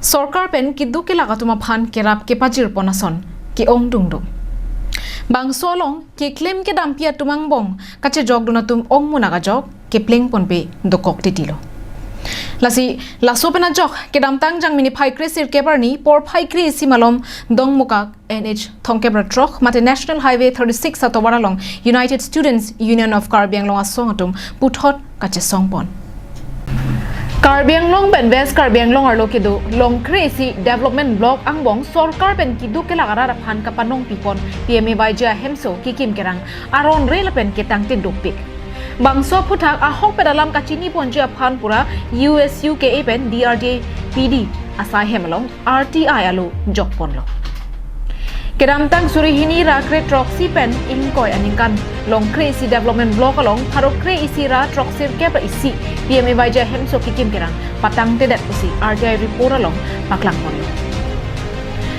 Sorkar pen kidu ke laga tuma phan kerap ke pajir ponason ki ong dungdum. Bang solong ki claim ke dampia tumang bong kache jog dunatum ong munaga jog ke pleng ponpe dokok titilo. Lasi laso pena jog ke damtang jang mini phai kresir kebarni por phai kri simalom dong mukak NH thongkebra trok mate National Highway 36 atowaralong United Students Union of Karbi Anglong asong atum puthot kache songpon. Karbi Anglong ben West Karbi Anglong arlo kidu long crazy development block angbong sorkar ben kidu ke lagara phan kapanong pipon PMAY ja hemso kikim kerang aron rel pen ketang tin dupik bangso puthak ahok pedalam kachini ponja phan pura USU ke pen DRJ PD asai hemalong RTI alu jokponlo Kedamtang surihini ra kre troxy pen inkoi aninkan long crazy development block along harokre isi ra troxir kebra isi PMAY ja hemso kikim kerang patang tedat usi RTI report along paklang ponlo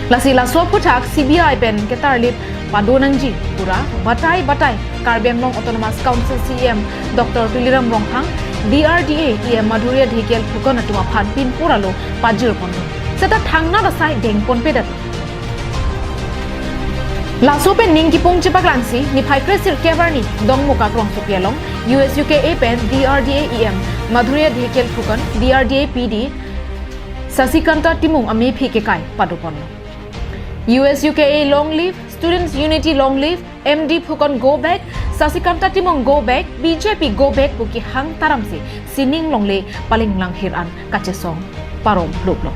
lasi laso puthak CBI pen ketarlit padonangji pura batai Karbi Anglong Autonomous Council CM Dr. Tuliram Ronghang DRDA Madhuria Dhikel Phukon atuma phan pin puralo pajir ponlo seta thangna rasai dengpon pedat Laso pen ning kipung cipaklangsi ni phai kresir kebarni dong muka krong sopialong USUK pen DRDA Madhuria Dhikel Phukon DRDA PD Sasikanta Timung ami phike kai paduponlo USUK long live Students Unity long live MD Phukon go back Sasikanta Timung go back BJP go back buki hang taramsi sining longle palinglang hiran kachesong parom luplo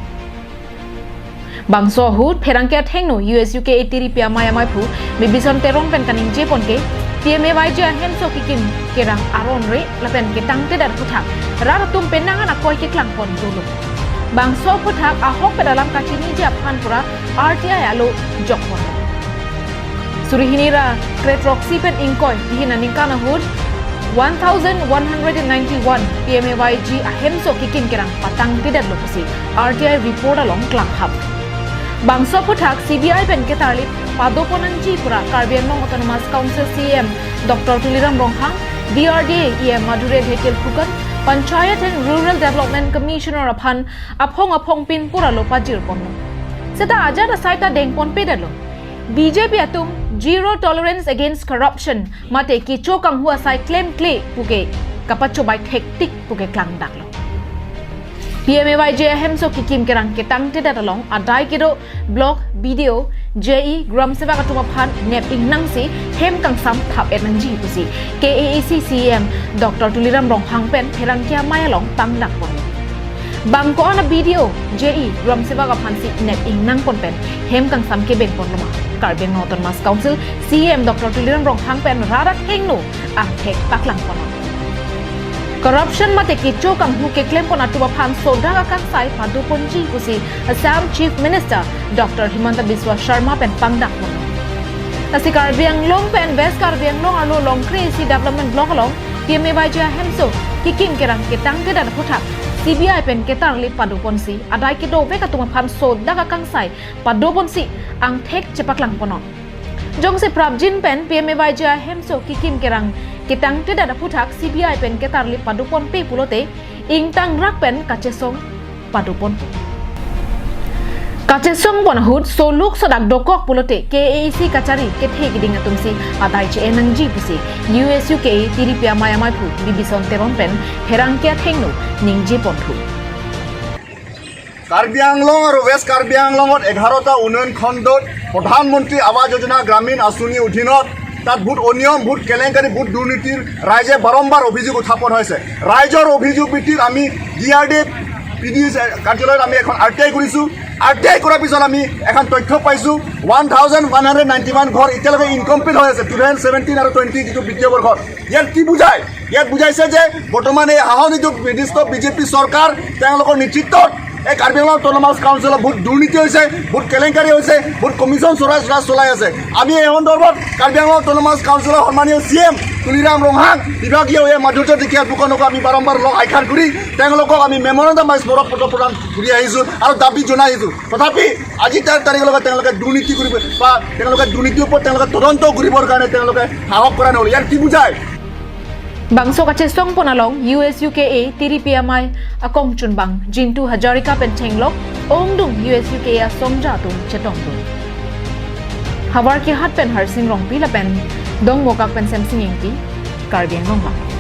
Bangso hut pherangke thengno USUK etiri piamai phu mibison terong pen kaning jepon ke PMAY ja hemso kikim kerang aron re lapen ketang te dar puthak raratum penangan akoi ke klang pon dulu Bangso puthak ahok pedalam kachini ja phanpura RTI alo jokpon Surihinira kretroxy pen inkoi dihina ningkana hut 1191 PMAY ji ahemso kikim kerang patang te dar lopusi RTI report along klang hub Bangso puthak CBI pen ketarlit padoponanji pura Karbi Anglong Autonomous Council CM Dr. Tuliram Ronghang DRDA Madhuria Dhikel Phukon Panchayat and Rural Development Commissioner aphan aphong pin pura lo pajir ponno seta aja da saita dengpon pedalo BJP atum zero tolerance against corruption mate ki chokang hua sai claim clay puke kapacho bai hectic puke klang daklo PMAY ja hemso kikim kerang ketang te datalong adai kido blog video JE gram seva katuma phan neping nangsi hem kang sam thap enangji pusi KAAC CM Dr. Tuliram Ronghang pen pherang kya mayalong tang dak pon bangko ana video JE gram seva ka phan si neping nang pon pen hem kang sam ke ben pon loma Karbi Anglong Autonomous Council CM Dr. Tuliram Ronghang pen rarak hengno ang thek paklang pon Corruption mate ki chokang hu ke claim pon atuba phan soda ka kang sai padu ponji kusi Assam Chief Minister Dr. Himanta Biswa Sharma pen pangdak pon Asi Karbi Anglong pen West Karbi Anglong alo long crazy development block along PMAY ja hemso kikim kerang ketang ke dar puthak CBI pen ketar lit padu ponsi adai ki do be ka tuma phan soda ka kang sai padu ponsi ang thek chepaklang ponon Jongse Prabjin pen PMAY ja hemso kikim kerang Kitang te dada puthak CBI pen ketarli padupon pe pulote ingtang rak pen kachesong padupon kachesong bonahut soluk sodak dokok pulote KAAC kachari kethe giding atumsi adai che enangji pusi USUK tiri piamai phu bibison teron pen herangkia thengno ningje ponphu Karbi Anglong और waste Karbi आंगलंगत 11টা উন্নয়ন খণ্ডত প্ৰধানমন্ত্ৰী আৱাস যোজনা গ্ৰামীণ আঁচনি অধীনত তাত বহুত অনিয়ম বহুত কেলেংকাৰী বহুত দুৰ্নীতিৰ ৰাইজে বাৰম্বাৰ অভিযোগ উত্থাপন হৈছে ৰাইজৰ অভিযোগ ভিত্তিত আমি DRDA PD কাৰ্যালয়ত আমি এখন RTI কৰিছোঁ RTI কৰাৰ পিছত আমি এখন তথ্য পাইছোঁ 1191 ঘৰ এতিয়ালৈকে ইনকমপ্লিট হৈ আছে 2017 আৰু 20 যিটো বিত্তীয় বৰ্ষত ইয়াত কি বুজায় ইয়াত বুজাইছে যে বৰ্তমান এই আহনিযোগ নিৰ্দিষ্ট বিজেপি চৰকাৰ তেওঁলোকৰ নেতৃত্বত এই কাৰ্বি আংলং অটোনমাছ কাউন্সিলত বহুত দুৰ্নীতি হৈছে বহুত কেলেংকাৰী হৈছে বহুত কমিশ্যন চলাই আছে আমি এই সন্দৰ্ভত কাৰ্বি আংলং অটোনমাছ কাউন্সিলৰ সন্মানীয় CM তুলিৰাম ৰংহাং বিভাগীয় মাধুৰ্য ঢেকীয়া ফুকনক আমি বাৰম্বাৰ লগ সাক্ষাৎ কৰি তেওঁলোকক আমি মেমৰেণ্ডাম বা স্মাৰক পত্ৰ প্ৰদান কৰি আহিছোঁ আৰু দাবী জনাই আহিছোঁ তথাপি আজি তাৰ তাৰিখলৈকে তেওঁলোকে দুৰ্নীতি কৰিব বা তেওঁলোকে দুৰ্নীতিৰ ওপৰত তেওঁলোকে তদন্ত কৰিবৰ কাৰণে তেওঁলোকে সাহস কৰা নহ'ল ইয়াৰ কি বুজায় Bangso kache song ponalong USUKA tiri PMI akong chunbang Jintu Hajarika Pentenglok ong dung US UK a somja tung chetong dung hawar ki hat pen har sing rong pi la pen dong mokak pen sem sing pi karbiang long la